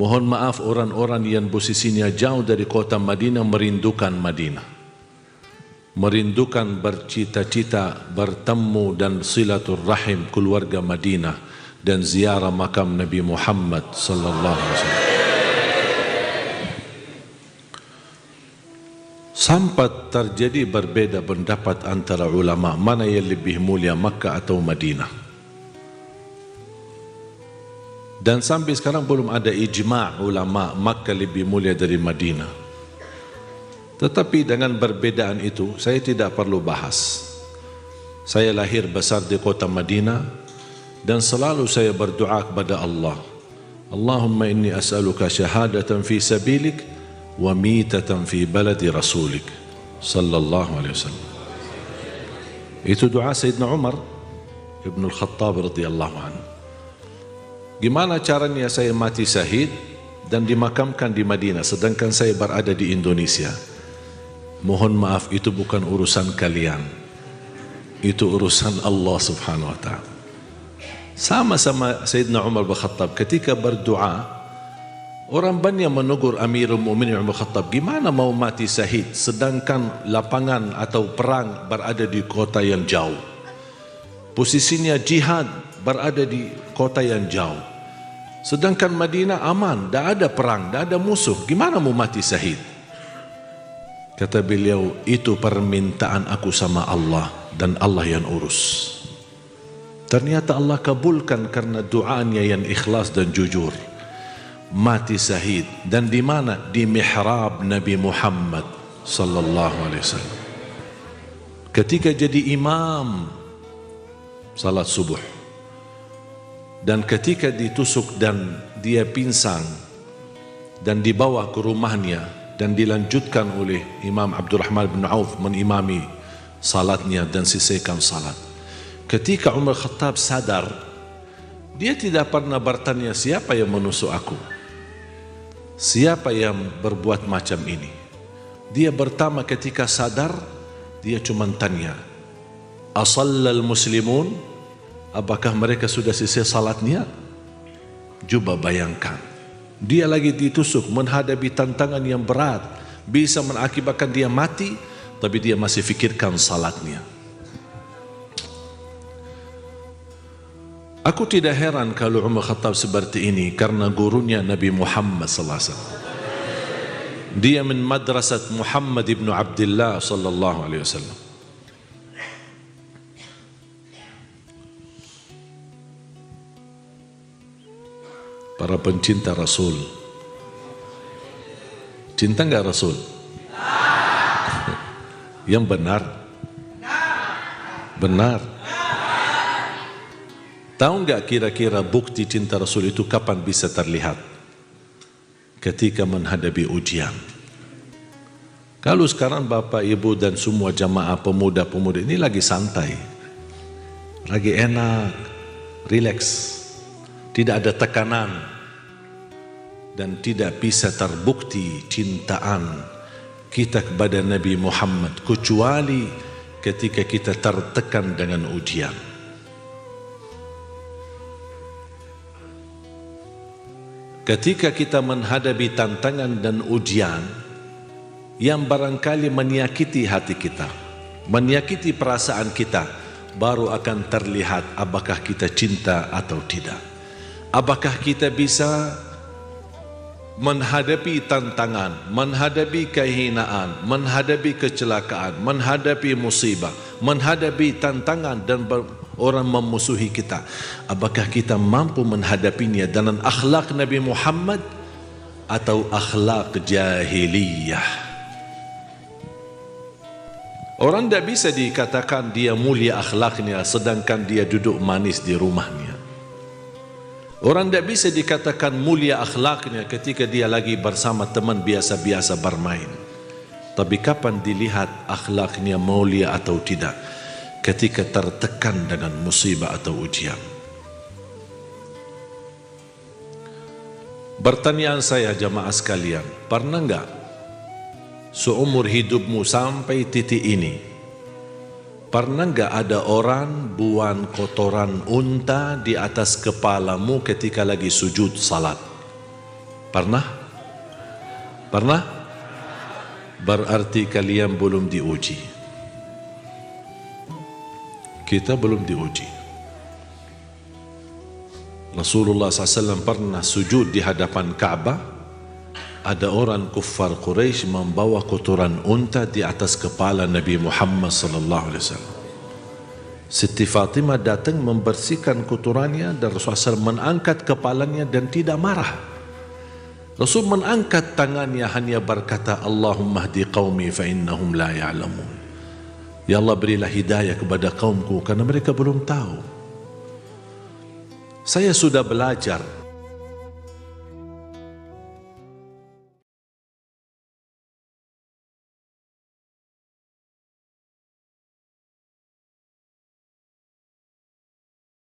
Mohon maaf orang-orang yang posisinya jauh dari kota Madinah merindukan Madinah, merindukan bercita-cita bertemu dan silaturrahim keluarga Madinah dan ziarah makam Nabi Muhammad sallallahu alaihi wasallam. Sampai terjadi berbeda pendapat antara ulama mana yang lebih mulia, Makkah atau Madinah. Dan sampai sekarang belum ada ijma' ulama Makkah lebih mulia dari Madinah. Tetapi dengan perbedaan itu saya tidak perlu bahas. Saya lahir besar di kota Madinah dan selalu saya berdoa kepada Allah, Allahumma inni as'aluka syahadatan fi sabilik wa mitatan fi baladi rasulik sallallahu alaihi wasallam. Itu doa Sayyidina Umar Ibn Al-Khattab radhiyallahu anhu. Gimana caranya saya mati syahid dan dimakamkan di Madinah sedangkan saya berada di Indonesia? Mohon maaf, itu bukan urusan kalian, itu urusan Allah subhanahu wa ta'ala. Sama-sama Sayyidina Umar bin Khattab ketika berdoa, orang banyak menegur Amirul Mukminin Umar bin Khattab, gimana mau mati syahid sedangkan lapangan atau perang berada di kota yang jauh, posisinya jihad berada di kota yang jauh, sedangkan Madinah aman, tidak ada perang, tidak ada musuh, gimana mau mati syahid? Kata beliau, itu permintaan aku sama Allah dan Allah yang urus. Ternyata Allah kabulkan karena doanya yang ikhlas dan jujur. Mati syahid, dan di mana? Di mihrab Nabi Muhammad sallallahu alaihi wasallam. Ketika jadi imam salat subuh, dan ketika ditusuk dan dia pingsan dan dibawa ke rumahnya dan dilanjutkan oleh Imam Abdurrahman bin Auf menimami salatnya dan selesaikan salat. Ketika Umar Khattab sadar, dia tidak pernah bertanya siapa yang menusuk aku, siapa yang berbuat macam ini. Dia pertama ketika sadar, dia cuma tanya, asallal muslimun, apakah mereka sudah selesai salatnya? Coba bayangkan, dia lagi ditusuk, menghadapi tantangan yang berat, bisa mengakibatkan dia mati, tapi dia masih fikirkan salatnya. Aku tidak heran kalau Umar Khattab seperti ini karena gurunya Nabi Muhammad sallallahu alaihi wasallam. Dia min madrasat Muhammad ibn Abdullah sallallahu alaihi wasallam. Para pencinta Rasul, cinta enggak Rasul? Yang benar? Benar. Tahu enggak kira-kira bukti cinta Rasul itu kapan bisa terlihat? Ketika menghadapi ujian. Kalau sekarang Bapak, Ibu dan semua jamaah pemuda-pemudi ini lagi santai, lagi enak, rileks, tidak ada tekanan, dan tidak bisa terbukti cintaan kita kepada Nabi Muhammad kecuali ketika kita tertekan dengan ujian. Ketika kita menghadapi tantangan dan ujian yang barangkali menyakiti hati kita, menyakiti perasaan kita, baru akan terlihat apakah kita cinta atau tidak. Apakah kita bisa menghadapi tantangan, menghadapi kehinaan, menghadapi kecelakaan, menghadapi musibah, menghadapi tantangan dan orang memusuhi kita. Apakah kita mampu menghadapinya dengan akhlak Nabi Muhammad atau akhlak jahiliyah? Orang tidak bisa dikatakan dia mulia akhlaknya sedangkan dia duduk manis di rumahnya. Orang tidak bisa dikatakan mulia akhlaknya ketika dia lagi bersama teman biasa-biasa bermain. Tapi kapan dilihat akhlaknya mulia atau tidak? Ketika tertekan dengan musibah atau ujian. Pertanyaan saya jamaah sekalian, pernah enggak seumur hidupmu sampai titik ini, pernah enggak ada orang buang kotoran unta di atas kepalamu ketika lagi sujud salat? Pernah? Pernah? Berarti kalian belum diuji. Kita belum diuji. Rasulullah SAW pernah sujud di hadapan Ka'bah. Ada orang kuffar Quraisy membawa kotoran unta di atas kepala Nabi Muhammad SAW. Siti Fatimah datang membersihkan kotorannya dan Rasulullah SAW mengangkat kepalanya dan tidak marah. Rasul mengangkat tangannya hanya berkata, Allahumma hdi qaumi fa innahum la ya'lamun. Ya Allah, berilah hidayah kepada kaumku karena mereka belum tahu. Saya sudah belajar